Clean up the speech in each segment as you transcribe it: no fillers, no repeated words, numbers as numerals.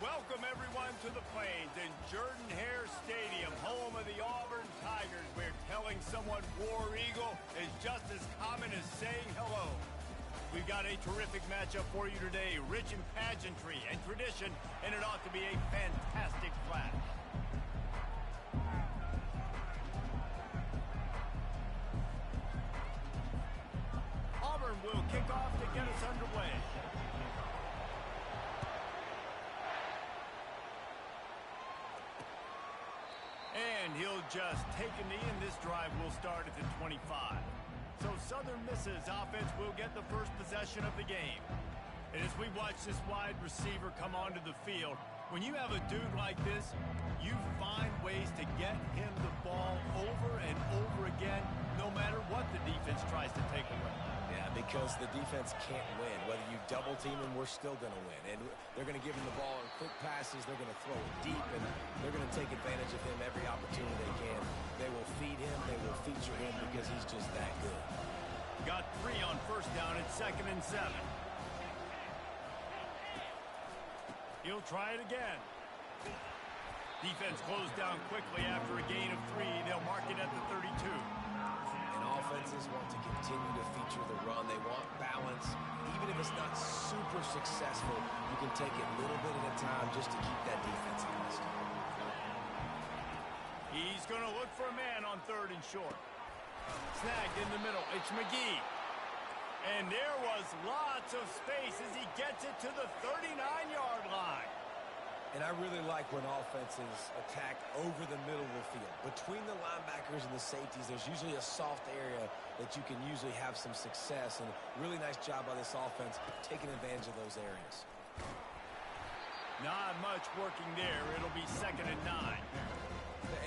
Welcome, everyone, to the Plains in Jordan-Hare Stadium, home of the Auburn Tigers, where telling someone War Eagle is just as common as saying hello. We've got a terrific matchup for you today, rich in pageantry and tradition, and it ought to be a fantastic flash. Auburn will kick off to get us underway. And he'll just take a knee, and this drive will start at the 25. So Southern Miss's offense will get the first possession of the game. And as we watch this wide receiver come onto the field, when you have a dude like this, you find ways to get him the ball over and over again, no matter what the defense tries to take away. Yeah, because the defense can't win. Whether you double team him, we're still going to win. And they're going to give him the ball in quick passes. They're going to throw it deep, and they're going to take advantage of him every opportunity they can. They will feed him. They will feature him because he's just that good. Got 3 on first down at 2nd and 7. He'll try it again. Defense closed down quickly after a gain of 3. They'll mark it at the 32. And offenses want to continue to feature the run. They want balance. Even if it's not super successful, you can take it a little bit at a time just to keep that defense honest. He's going to look for a man on 3rd and short. Snagged in the middle. It's McGee. And there was lots of space as he gets it to the 39-yard line. And I really like when offenses attack over the middle of the field. Between the linebackers and the safeties, there's usually a soft area that you can usually have some success. And really nice job by this offense taking advantage of those areas. Not much working there. It'll be 2nd and 9.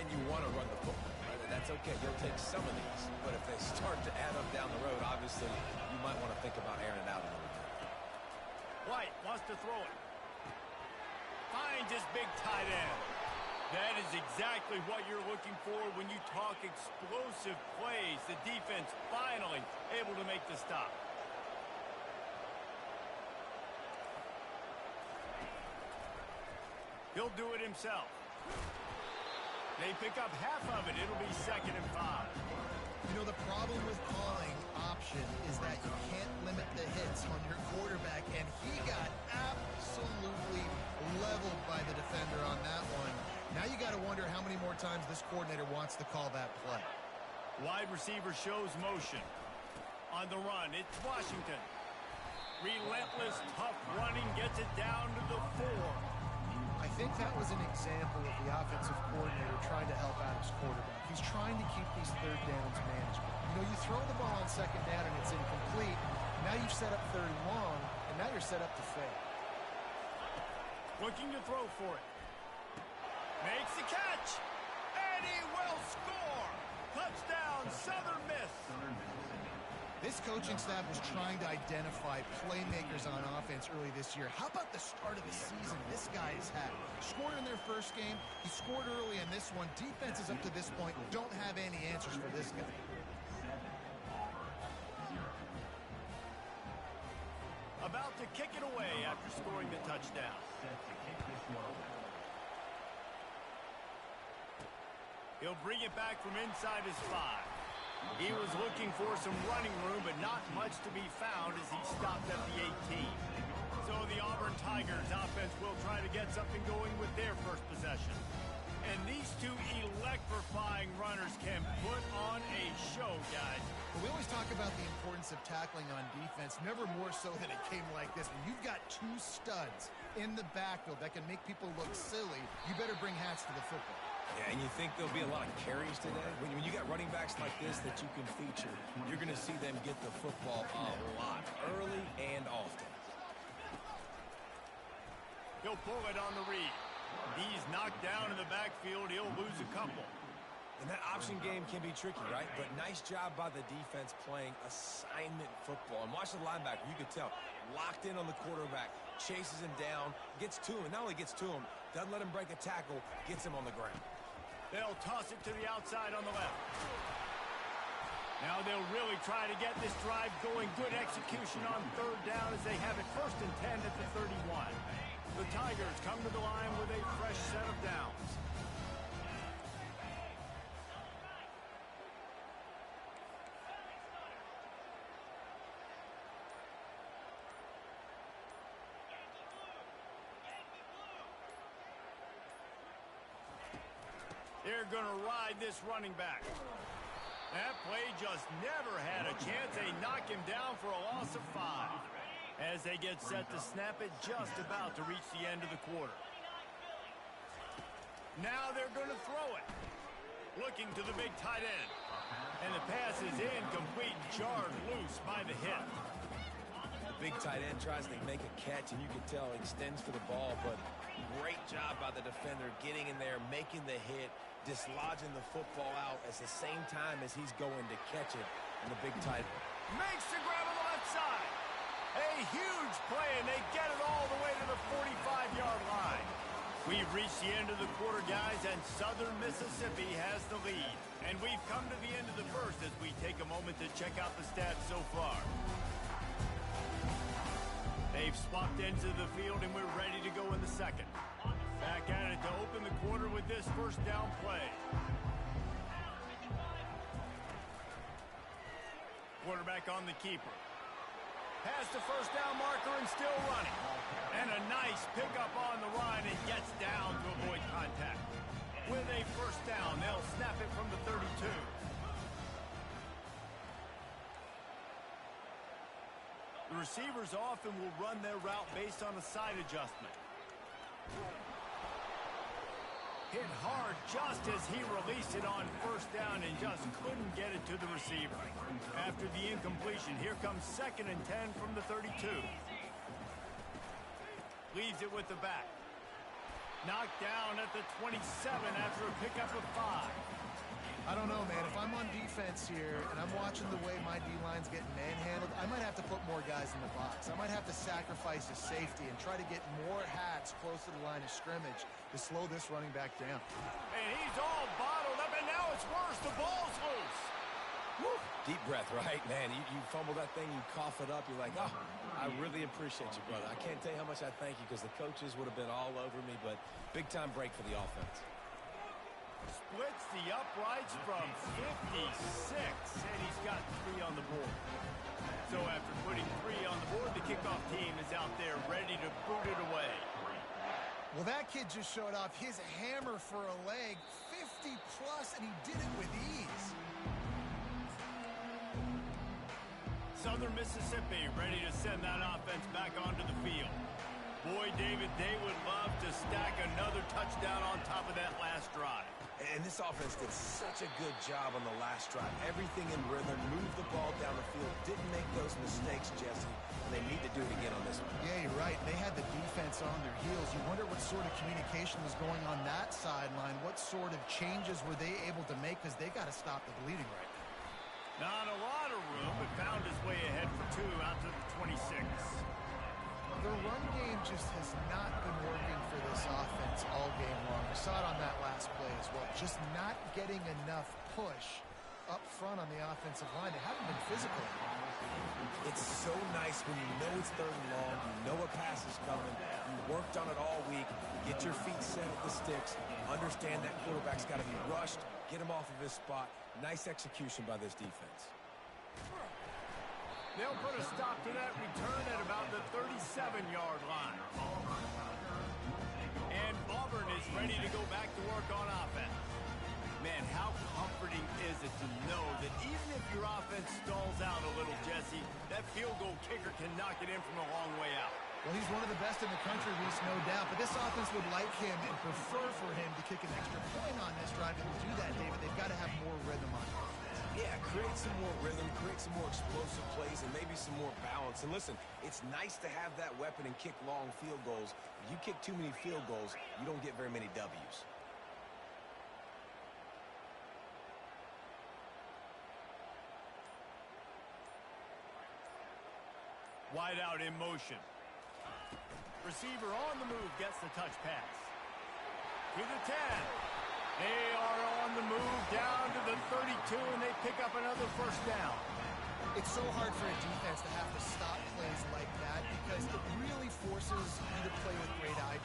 And you want to run the football. That's okay. You'll take some of these. But if they start to add up down the road, obviously, you might want to think about airing it out a little bit. White wants to throw it. Finds his big tight end. That is exactly what you're looking for when you talk explosive plays. The defense finally able to make the stop. He'll do it himself. They pick up half of it. It'll be 2nd and 5. You know, the problem with calling option is that you can't limit the hits on your quarterback, and he got absolutely leveled by the defender on that one. Now you got to wonder how many more times this coordinator wants to call that play. Wide receiver shows motion. On the run, it's Washington. Relentless, tough running, gets it down to the 4. I think that was an example of the offensive coordinator trying to help out his quarterback. He's trying to keep these 3rd downs manageable. You know, you throw the ball on 2nd down and it's incomplete. Now you've set up 3rd and long, and now you're set up to fail. Looking to throw for it. Makes the catch, and he will score. Touchdown, Southern Miss. This coaching staff was trying to identify playmakers on offense early this year. How about the start of the season this guy has had? Scored in their first game. He scored early in this one. Defenses up to this point don't have any answers for this guy. About to kick it away after scoring the touchdown. He'll bring it back from inside his 5. He was looking for some running room, but not much to be found as he stopped at the 18. So the Auburn Tigers offense will try to get something going with their first possession. And these two electrifying runners can put on a show, guys. Well, we always talk about the importance of tackling on defense, never more so than a game like this. When you've got 2 studs in the backfield that can make people look silly, you better bring hats to the football. Yeah, and you think there'll be a lot of carries today? When you got running backs like this that you can feature, you're going to see them get the football a lot, early and often. He'll pull it on the read. He's knocked down in the backfield. He'll lose a couple. And that option game can be tricky, right? But nice job by the defense playing assignment football. And watch the linebacker. You could tell. Locked in on the quarterback. Chases him down. Gets to him. And not only gets to him, doesn't let him break a tackle. Gets him on the ground. They'll toss it to the outside on the left. Now they'll really try to get this drive going. Good execution on 3rd down as they have it 1st and 10 at the 31. The Tigers come to the line with a fresh set of downs. They're going to ride this running back. That play just never had a chance. They knock him down for a loss of 5. As they get set to snap it, just about to reach the end of the quarter. Now they're going to throw it. Looking to the big tight end. And the pass is incomplete, jarred loose by the hit. The big tight end tries to make a catch, and you can tell he extends for the ball, but great job by the defender getting in there, making the hit, dislodging the football out at the same time as he's going to catch it. And the big tight end makes the grab on the left side. A huge play, and they get it all the way to the 45-yard line. We've reached the end of the quarter, guys, and Southern Mississippi has the lead. And we've come to the end of the first as we take a moment to check out the stats so far. They've swapped ends of the field, and we're ready to go in the second. Back at it to open the quarter with this first down play. Quarterback on the keeper. Past the first down marker and still running. And a nice pickup on the run and gets down to avoid contact. With a first down, they'll snap it from the 32. The receivers often will run their route based on a side adjustment. Hit hard just as he released it on first down and just couldn't get it to the receiver. After the incompletion, here comes 2nd and 10 from the 32. Leaves it with the back. Knocked down at the 27 after a pickup of 5. I don't know, man. If I'm on defense here and I'm watching the way my D-line's getting manhandled, I might have to put more guys in the box. I might have to sacrifice a safety and try to get more hats close to the line of scrimmage to slow this running back down. And he's all bottled up, and now it's worse. The ball's loose. Woo. Deep breath, right, man? You fumble that thing, you cough it up, you're like, oh, I really appreciate you, brother. I can't tell you how much I thank you because the coaches would have been all over me, but big-time break for the offense. Splits the uprights from 56, and he's got 3 on the board. So after putting 3 on the board, the kickoff team is out there ready to boot it away. Well, that kid just showed off his hammer for a leg, 50-plus, and he did it with ease. Southern Mississippi ready to send that offense back onto the field. Boy, David, they would love to stack another touchdown on top of that last drive. And this offense did such a good job on the last drive. Everything in rhythm, moved the ball down the field, didn't make those mistakes, Jesse. And they need to do it again on this one. Yeah, you're right. They had the defense on their heels. You wonder what sort of communication was going on that sideline. What sort of changes were they able to make because they got to stop the bleeding right now. Not a lot of room, but found his way ahead for 2 out to the 26. The run game just has not been working for this offense all game long. We saw it on that last play as well. Just not getting enough push up front on the offensive line. They haven't been physical. It's so nice when you know it's 3rd and long, you know a pass is coming, you worked on it all week, get your feet set at the sticks, understand that quarterback's got to be rushed, get him off of his spot. Nice execution by this defense. They'll put a stop to that return at about the 37-yard line. And Auburn is ready to go back to work on offense. Man, how comforting is it to know that even if your offense stalls out a little, Jesse, that field goal kicker can knock it in from a long way out. Well, he's one of the best in the country, Reese, no doubt. But this offense would like him and prefer for him to kick an extra point on this drive. And to do that, David, they've got to have more rhythm on it. Yeah, create some more rhythm, create some more explosive plays, and maybe some more balance. And listen, it's nice to have that weapon and kick long field goals. If you kick too many field goals, you don't get very many W's. Wide out in motion. Receiver on the move gets the touch pass. To the 10. They are on the move down to the 32, and they pick up another first down. It's so hard for a defense to have to stop plays like that because it really forces you to play with great eye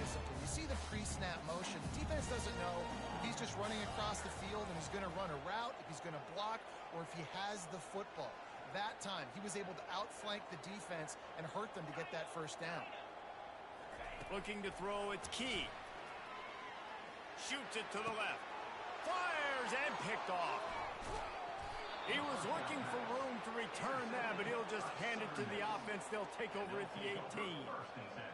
quarterback's running across the field and he's going to run a route, if he's going to block, or if he has the football. That time, he was able to outflank the defense and hurt them to get that first down. Looking to throw, it's Key. Shoots it to the left. Fires and picked off. He was looking for room to return that, but he'll just hand it to the offense. They'll take over at the 18.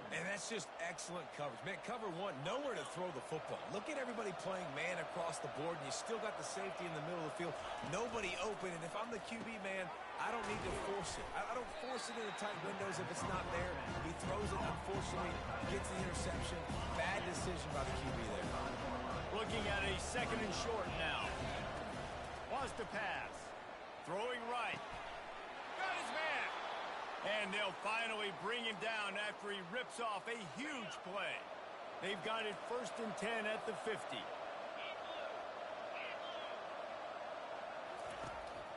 And that's just excellent coverage. Man, cover one, nowhere to throw the football. Look at everybody playing man across the board, and you still got the safety in the middle of the field. Nobody open, and if I'm the QB, man, I don't need to force it. I don't force it into tight windows if it's not there. He throws it, unfortunately, gets the interception. Bad decision by the QB there. Looking at a second and short now. Wants to pass. Throwing right. Got his man. And they'll finally bring him down after he rips off a huge play. They've got it 1st and 10 at the 50.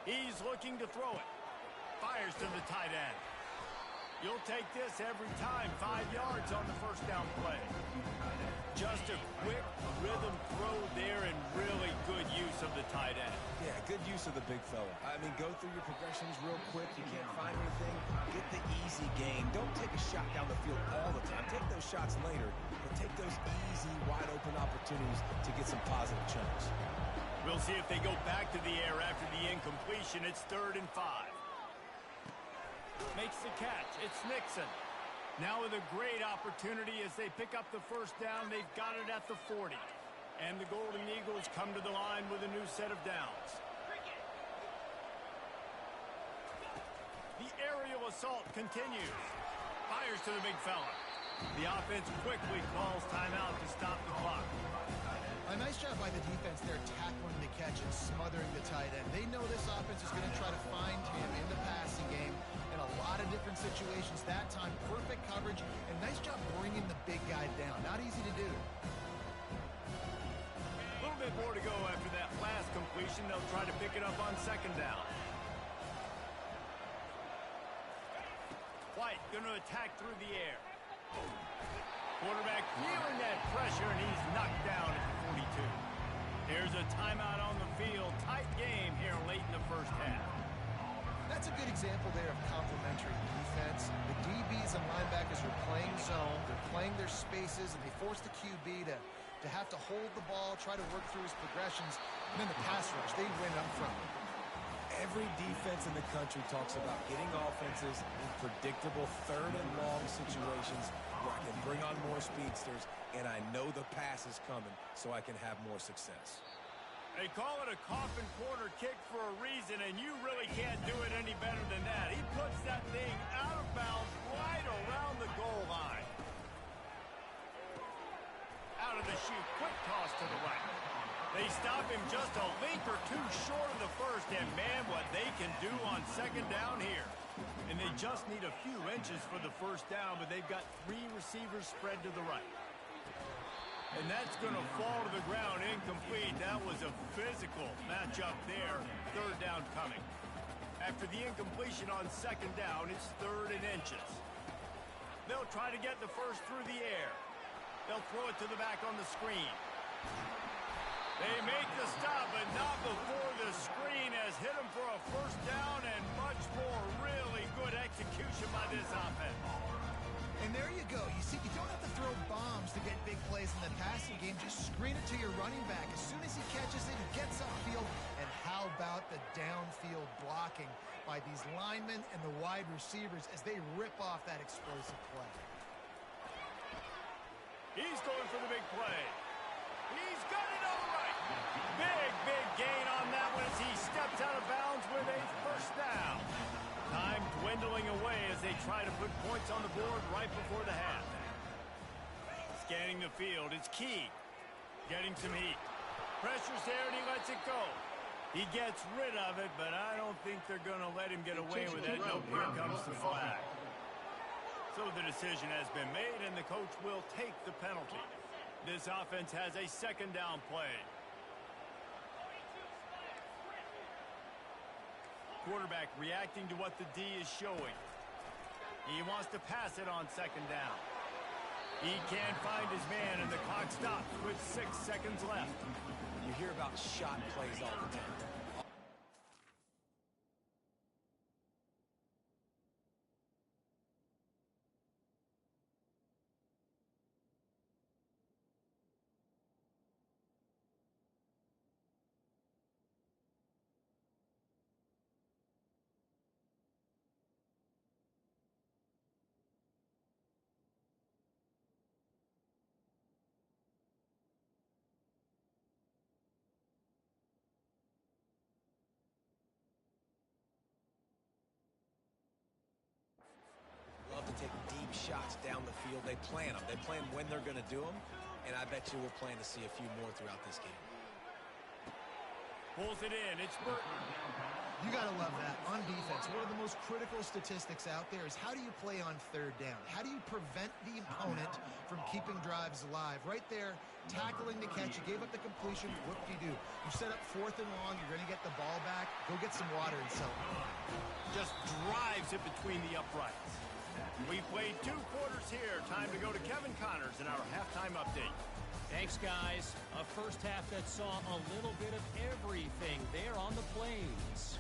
He's looking to throw it. Fires to the tight end. You'll take this every time. 5 yards on the first down play. Just a quick rhythm throw there and really good use of the tight end. Yeah, good use of the big fella. I mean, go through your progressions real quick. You can't find anything. Get the easy game. Don't take a shot down the field all the time. Take those shots later, but take those easy, wide-open opportunities to get some positive chunks. We'll see if they go back to the air after the incompletion. It's 3rd and 5. Makes the catch. It's Nixon. Now with a great opportunity as they pick up the first down. They've got it at the 40. And the Golden Eagles come to the line with a new set of downs. The aerial assault continues. Fires to the big fella. The offense quickly calls timeout to stop the clock. A nice job by the defense there tackling the catch and smothering the tight end. They know this offense is going to try to find him in the passing game in a lot of different situations. That time, perfect coverage and nice job bringing the big guy down. Not easy to do. A little bit more to go after that last completion. They'll try to pick it up on 2nd down. White going to attack through the air. Quarterback feeling that pressure, and he's knocked down at the 42. Here's a timeout on the field. Tight game here late in the first half. That's a good example there of complementary defense. The DBs and linebackers are playing zone. They're playing their spaces, and they force the QB to have to hold the ball, try to work through his progressions. And then the pass rush, they win up front. Every defense in the country talks about getting offenses in predictable 3rd and long situations where I can bring on more speedsters, and I know the pass is coming, so I can have more success. They call it a coffin corner kick for a reason, and you really can't do it any better than that. He puts that thing out of bounds right around the goal line. Out of the chute, quick toss to the right. They stop him just a length or two short of the first, and man, what they can do on 2nd down here. And they just need a few inches for the first down, but they've got 3 receivers spread to the right. And that's going to fall to the ground incomplete. That was a physical matchup there. 3rd down coming. After the incompletion on 2nd down, it's 3rd and inches. They'll try to get the first through the air. They'll throw it to the back on the screen. They make the stop, but not before the screen has hit them for a first down, and much more really good execution by this offense. And there you go. You see, you don't have to throw bombs to get big plays in the passing game. Just screen it to your running back. As soon as he catches it, he gets upfield. And how about the downfield blocking by these linemen and the wide receivers as they rip off that explosive play? He's going for the big play. He's got it all right. Big gain on that one as he steps out of bounds with a first down. Time dwindling away as they try to put points on the board right before the half. Scanning the field, it's Key. Getting some heat. Pressure's there and he lets it go. He gets rid of it, but I don't think they're going to let him get away with it. No, here comes the flag. So the decision has been made and the coach will take the penalty. This offense has a 2nd down play. Quarterback reacting to what the D is showing. He wants to pass it on 2nd down. He can't find his man, and the clock stops with 6 seconds left. You hear about shot plays all the time. Love to take deep shots down the field. They plan them. They plan when they're going to do them, and I bet you we'll plan to see a few more throughout this game. Pulls it in. It's Burton. You got to love that. On defense, one of the most critical statistics out there is how do you play on third down? How do you prevent the opponent from keeping drives alive? Right there, tackling the catch. You gave up the completion. What do? You set up 4th and long. You're going to get the ball back. Go get some water and sell it. Just drives it between the uprights. We played 2 quarters here. Time to go to Kevin Connors in our halftime update. Thanks, guys. A first half that saw a little bit of everything there on the plains.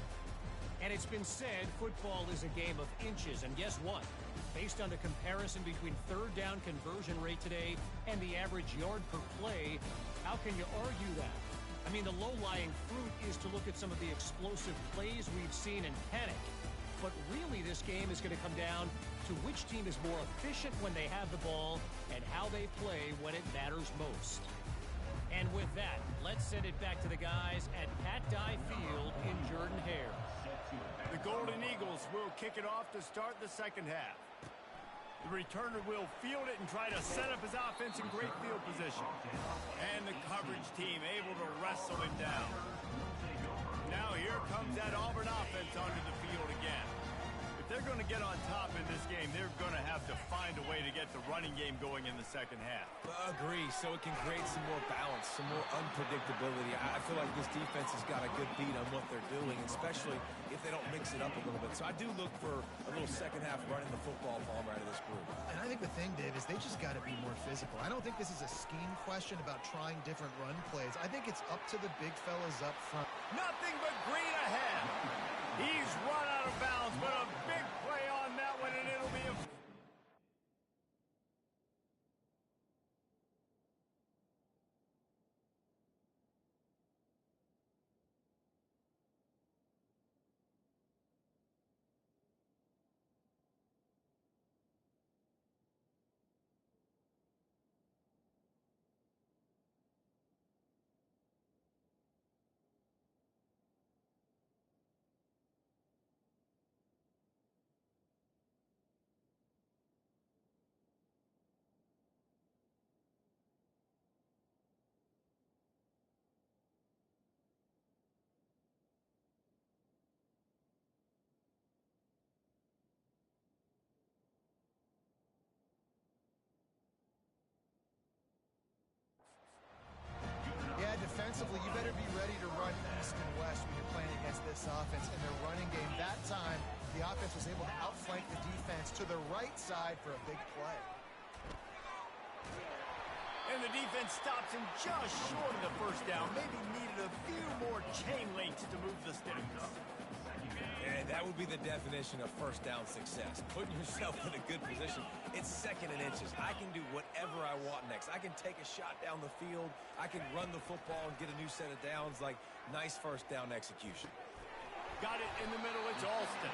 And it's been said football is a game of inches. And guess what? Based on the comparison between third down conversion rate today and the average yard per play, how can you argue that? I mean, the low-lying fruit is to look at some of the explosive plays we've seen and panic. But really, this game is going to come down to which team is more efficient when they have the ball and how they play when it matters most. And with that, let's send it back to the guys at Pat Dye Field in Jordan-Hare. The Golden Eagles will kick it off to start the second half. The returner will field it and try to set up his offense in great field position. And the coverage team able to wrestle him down. Now here comes that Auburn offense onto the field again. If they're going to get on top in this game, they're going to have to find a way to get the running game going in the second half. Agree, so it can create some more balance, some more unpredictability. I feel like this defense has got a good beat on what they're doing, especially if they don't mix it up a little bit. So I do look for a little second half running the football ball out of this group. And I think the thing, Dave, is they just got to be more physical. I don't think this is a scheme question about trying different run plays. I think it's up to the big fellas up front. Nothing but green ahead. He's run out of bounds, but a big play on that one, and it'll be a... Yeah, defensively, you better be ready to run east and west when you're playing against this offense. In their running game, that time, the offense was able to outflank the defense to the right side for a big play. And the defense stops him just short of the first down. Maybe needed a few more chain links to move the sticks. And that would be the definition of first down success. Putting yourself in a good position. It's second and inches. I can do whatever I want next. I can take a shot down the field. I can run the football and get a new set of downs. Like, nice first down execution. Got it in the middle. It's Alston.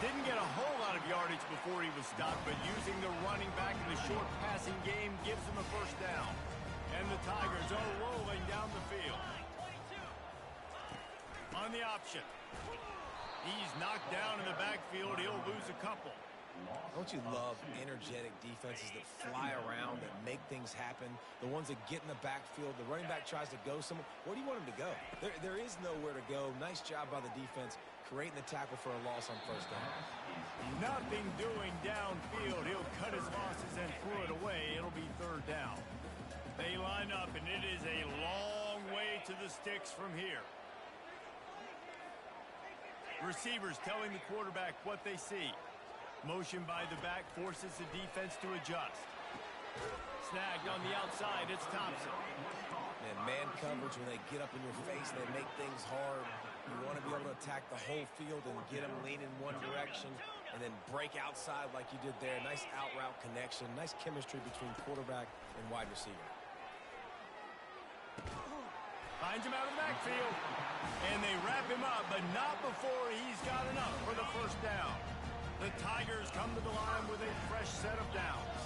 Didn't get a whole lot of yardage before he was stopped, but using the running back in the short passing game gives him a first down. And the Tigers are rolling down the field. On the option. He's knocked down in the backfield. He'll lose a couple. Don't you love energetic defenses that fly around, that make things happen? The ones that get in the backfield. The running back tries to go somewhere. Where do you want him to go? There is nowhere to go. Nice job by the defense creating the tackle for a loss on first down. Nothing doing downfield. He'll cut his losses and throw it away. It'll be third down. They line up, and it is a long way to the sticks from here. Receivers telling the quarterback what they see. Motion by the back forces the defense to adjust. Snagged on the outside, it's Thompson. And man coverage, when they get up in your face, they make things hard. You want to be able to attack the whole field and get them leaning one direction and then break outside like you did there. Nice out route connection, nice chemistry between quarterback and wide receiver. Finds him out of the backfield. And they wrap him up, but not before he's got enough for the first down. The Tigers come to the line with a fresh set of downs.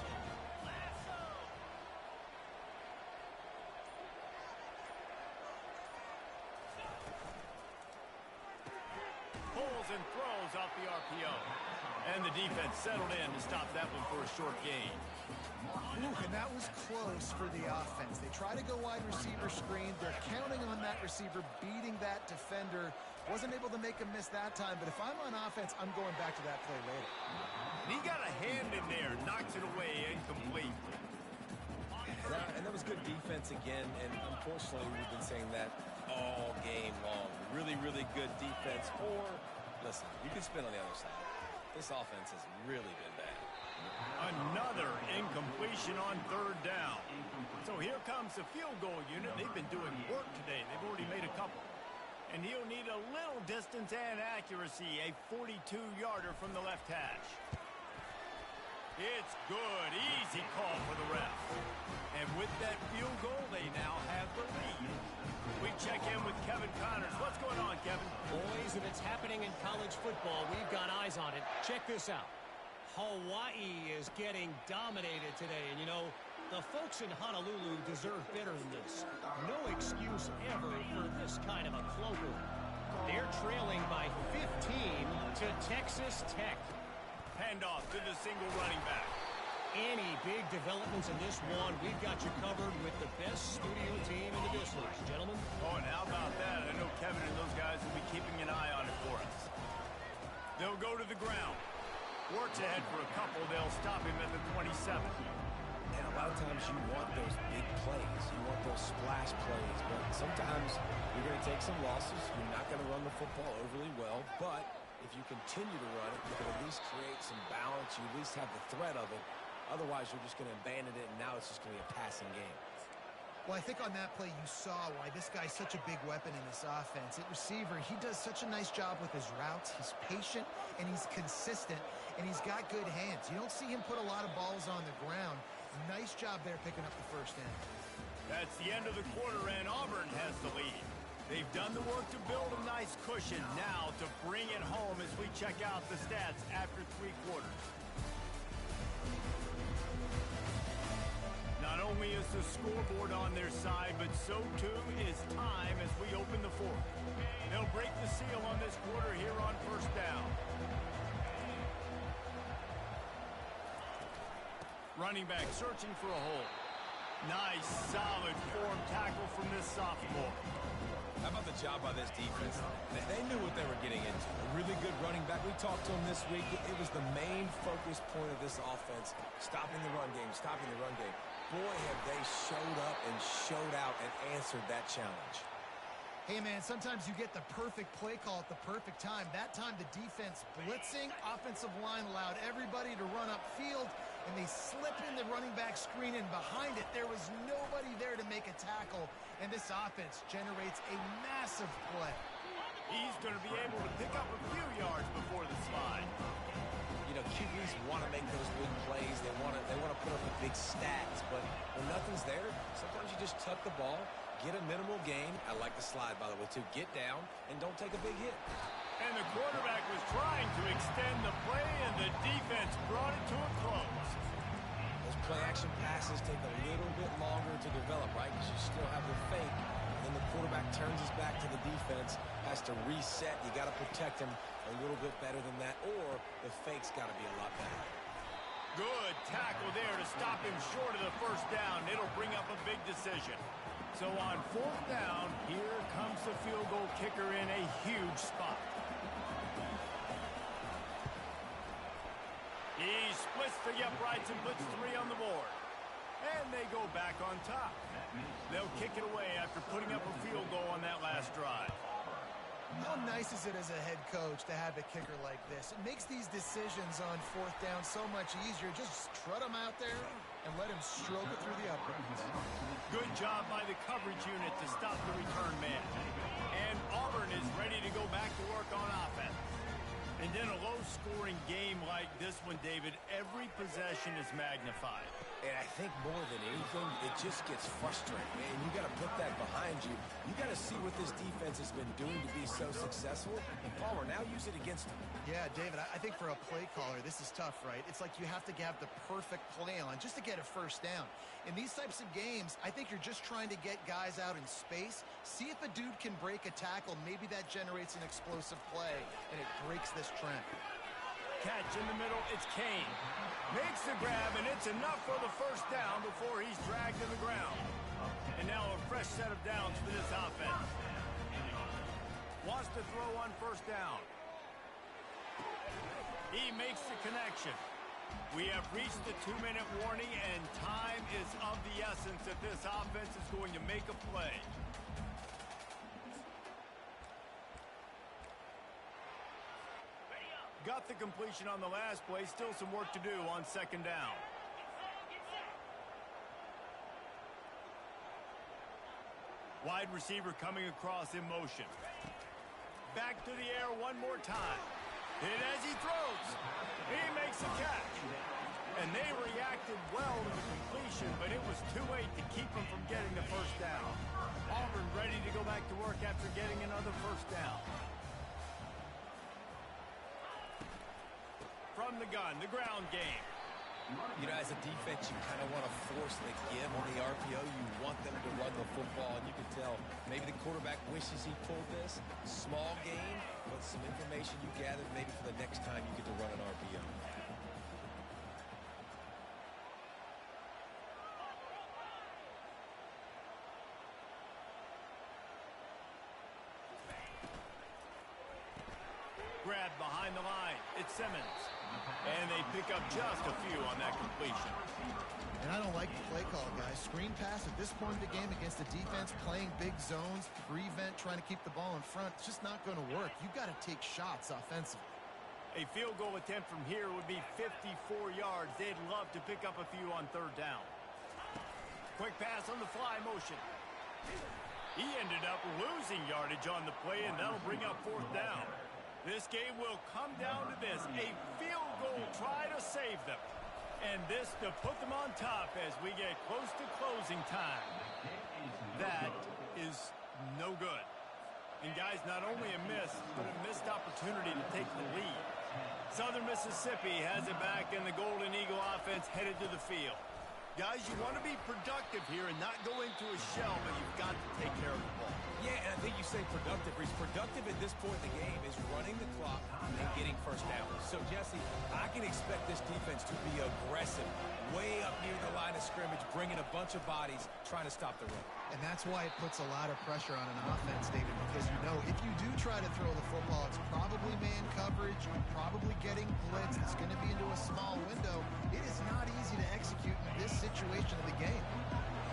Pulls and throws off the RPO. And the defense settled in to stop that one for a short gain. Ooh, and that was close for the offense. They try to go wide receiver screen. They're counting on that receiver beating that defender. Wasn't able to make him miss that time, but if I'm on offense, I'm going back to that play later. He got a hand in there, knocks it away, incomplete. And that was good defense again, and unfortunately we've been saying that all game long. Really, really good defense. Or, listen, you can spin on the other side. This offense has really been bad. Another incompletion on third down. So here comes the field goal unit. They've been doing work today. They've already made a couple. And he'll need a little distance and accuracy. A 42-yarder from the left hash. It's good. Easy call for the ref. And with that field goal, they now have the lead. We check in with Kevin Connors. What's going on, Kevin? Boys, if it's happening in college football, we've got eyes on it. Check this out. Hawaii is getting dominated today. And, you know, the folks in Honolulu deserve better than this. No excuse ever for this kind of a clunker. They're trailing by 15 to Texas Tech. Handoff to the single running back. Any big developments in this one, we've got you covered with the best studio team in the business, gentlemen. Oh, and how about that? I know Kevin and those guys will be keeping an eye on it for us. They'll go to the ground. Works ahead for a couple. They'll stop him at the 27. And a lot of times you want those big plays. You want those splash plays. But sometimes you're going to take some losses. You're not going to run the football overly well. But if you continue to run it, you can at least create some balance. You at least have the threat of it. Otherwise, you're just going to abandon it, and now it's just going to be a passing game. Well, I think on that play you saw why this guy's such a big weapon in this offense. At receiver, he does such a nice job with his routes. He's patient, and he's consistent, and he's got good hands. You don't see him put a lot of balls on the ground. Nice job there picking up the first down. That's the end of the quarter, and Auburn has the lead. They've done the work to build a nice cushion. Now to bring it home as we check out the stats after 3 quarters. Not only is the scoreboard on their side, but so too is time as we open the fourth. They'll break the seal on this quarter here on first down. Running back searching for a hole. Nice, solid form tackle from this sophomore. How about the job by this defense? They knew what they were getting into. A really good running back. We talked to him this week. It was the main focus point of this offense. Stopping the run game, stopping the run game. Boy, have they showed up and showed out and answered that challenge. Hey, man, sometimes you get the perfect play call at the perfect time. That time the defense blitzing, offensive line allowed everybody to run upfield, and they slip in the running back screen, and behind it there was nobody there to make a tackle, and this offense generates a massive play. He's going to be able to pick up a few yards before the slide. You know, QBs want to make those big plays. They want to put up the big stats, but when nothing's there, sometimes you just tuck the ball, get a minimal gain. I like the slide, by the way, too. Get down and don't take a big hit. And the quarterback was trying to extend the play, and the defense brought it to a close. Those play-action passes take a little bit longer to develop, right? Because you still have the fake, and then the quarterback turns his back to the defense, has to reset. You got to protect him a little bit better than that, or the fake's got to be a lot better. Good tackle there to stop him short of the first down. It'll bring up a big decision. So on fourth down, here comes the field goal kicker in a huge spot. He splits the uprights and puts 3 on the board. And they go back on top. They'll kick it away after putting up a field goal on that last drive. How nice is it as a head coach to have a kicker like this? It makes these decisions on fourth down so much easier. Just trot him out there and let him stroke it through the uprights. Good job by the coverage unit to stop the return man. And Auburn is ready to go back to work on offense. And in a low-scoring game like this one, David, every possession is magnified. And I think more than anything, it just gets frustrating, man. You got to put that behind you. You got to see what this defense has been doing to be so successful. And Palmer, now use it against them. Yeah, David, I think for a play caller, this is tough, right? It's like you have to have the perfect play on just to get a first down. In these types of games, I think you're just trying to get guys out in space, see if a dude can break a tackle. Maybe that generates an explosive play, and it breaks this trend. Catch in the middle, it's Kane. Makes the grab, and it's enough for the first down before he's dragged to the ground. And now a fresh set of downs for this offense. Wants to throw on first down. He makes the connection. We have reached the 2-minute warning, and time is of the essence if this offense is going to make a play. Got the completion on the last play. Still some work to do on second down. Wide receiver coming across in motion. Back to the air one more time. And as he throws, he makes a catch. And they reacted well to the completion, but it was too late to keep him from getting the first down. Auburn ready to go back to work after getting another first down. From the gun, the ground game. You know, as a defense, you kind of want to force the give on the RPO. You want them to run the football, and you can tell maybe the quarterback wishes he pulled this. Small gain, but some information you gathered maybe for the next time you get to run an RPO. Grab behind the line. It's Simmons. And they pick up just a few on that completion. And I don't like the play call, guys. Screen pass at this point in the game against the defense, playing big zones, prevent, trying to keep the ball in front. It's just not going to work. You've got to take shots offensively. A field goal attempt from here would be 54 yards. They'd love to pick up a few on third down. Quick pass on the fly motion. He ended up losing yardage on the play, and that'll bring up fourth down. This game will come down to this, a field goal try to save them. And this to put them on top as we get close to closing time. That is no good. And guys, not only a miss, but a missed opportunity to take the lead. Southern Mississippi has it back, and the Golden Eagle offense headed to the field. Guys, you want to be productive here and not go into a shell, but you've got to take care of the ball. Yeah, and I think you say productive. He's productive at this point in the game is running the clock and getting first down. So, Jesse, I can expect this defense to be aggressive, way up near the line of scrimmage, bringing a bunch of bodies, trying to stop the run. And that's why it puts a lot of pressure on an offense, David, because you know if you do try to throw the football, it's probably man coverage, probably getting blitzed. It's going to be into a small window. It is not easy to execute in this situation of the game.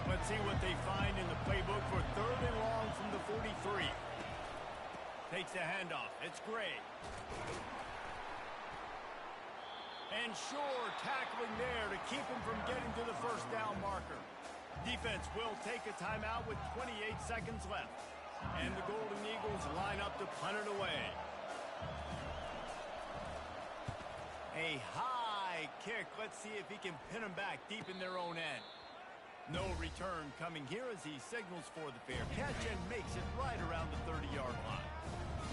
Let's see what they find in the playbook for third and long from the 43. Takes a handoff. It's Gray. And Shore tackling there to keep him from getting to the first down marker. Defense will take a timeout with 28 seconds left. And the Golden Eagles line up to punt it away. A high kick. Let's see if he can pin them back deep in their own end. No return coming here as he signals for the fair catch and makes it right around the 30-yard line.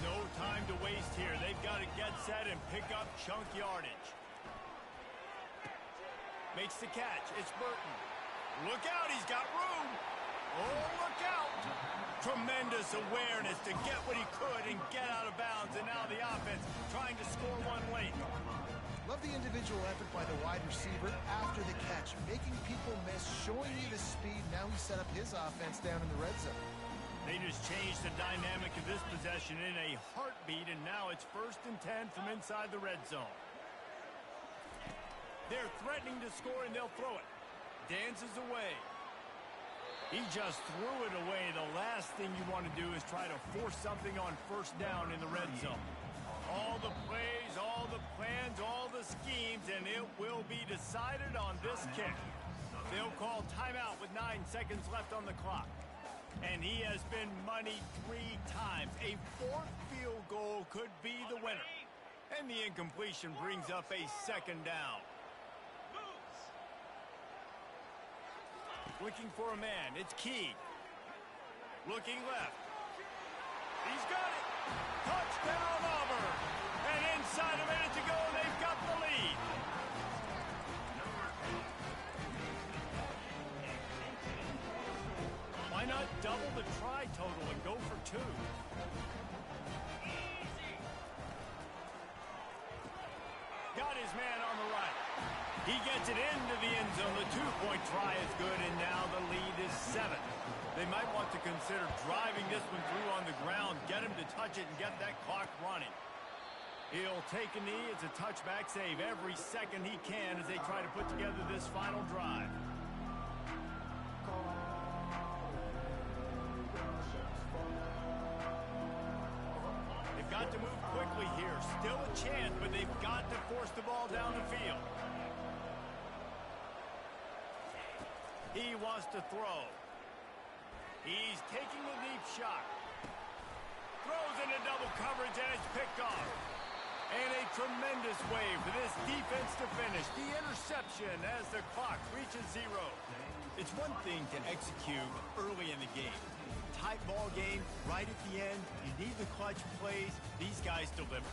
No time to waste here. They've got to get set and pick up chunk yardage. Makes the catch. It's Burton. Look out, he's got room. Oh, look out. Tremendous awareness to get what he could and get out of bounds. And now the offense trying to score one late. Love the individual effort by the wide receiver after the catch, making people miss, showing you the speed. Now he set up his offense down in the red zone. They just changed the dynamic of this possession in a heartbeat, and now it's 1st and 10 from inside the red zone. They're threatening to score, and they'll throw it. Dances away. He just threw it away. The last thing you want to do is try to force something on first down in the red zone. All the plays, all the plans, all the schemes, and it will be decided on this kick. They'll call timeout with 9 seconds left on the clock. And he has been moneyed 3 times. A 4th field goal could be the winner. And the incompletion brings up a second down. Looking for a man. It's Key. Looking left. He's got it. Touchdown, Auburn. And inside a minute to go, they've got the lead. Why not double the try total and go for 2? Got his man on the right. He gets it into the end zone. The 2-point try is good, and now the lead is 7. They might want to consider driving this one through on the ground, get him to touch it, and get that clock running. He'll take a knee. It's a touchback save every second he can as they try to put together this final drive. They've got to move quickly here. Still a chance, but they've got to force the ball down the field. He wants to throw. He's taking a deep shot. Throws into double coverage, and it's picked off. And a tremendous way for this defense to finish. The interception as the clock reaches 0. It's one thing to execute early in the game. Tight ball game, right at the end. You need the clutch plays. These guys deliver.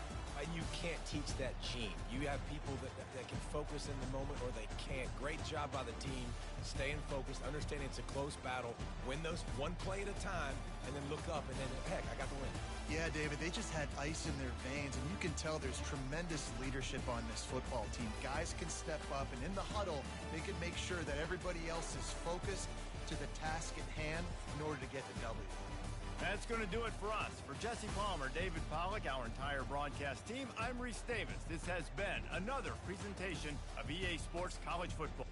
You can't teach that gene. You have people that can focus in the moment or they can't. Great job by the team, staying focused, understanding it's a close battle, win those one play at a time, and then look up, and then, heck, I got the win. Yeah, David, they just had ice in their veins, and you can tell there's tremendous leadership on this football team. Guys can step up, and in the huddle, they can make sure that everybody else is focused to the task at hand in order to get the W. That's going to do it for us. For Jesse Palmer, David Pollack, our entire broadcast team, I'm Reese Davis. This has been another presentation of EA Sports College Football.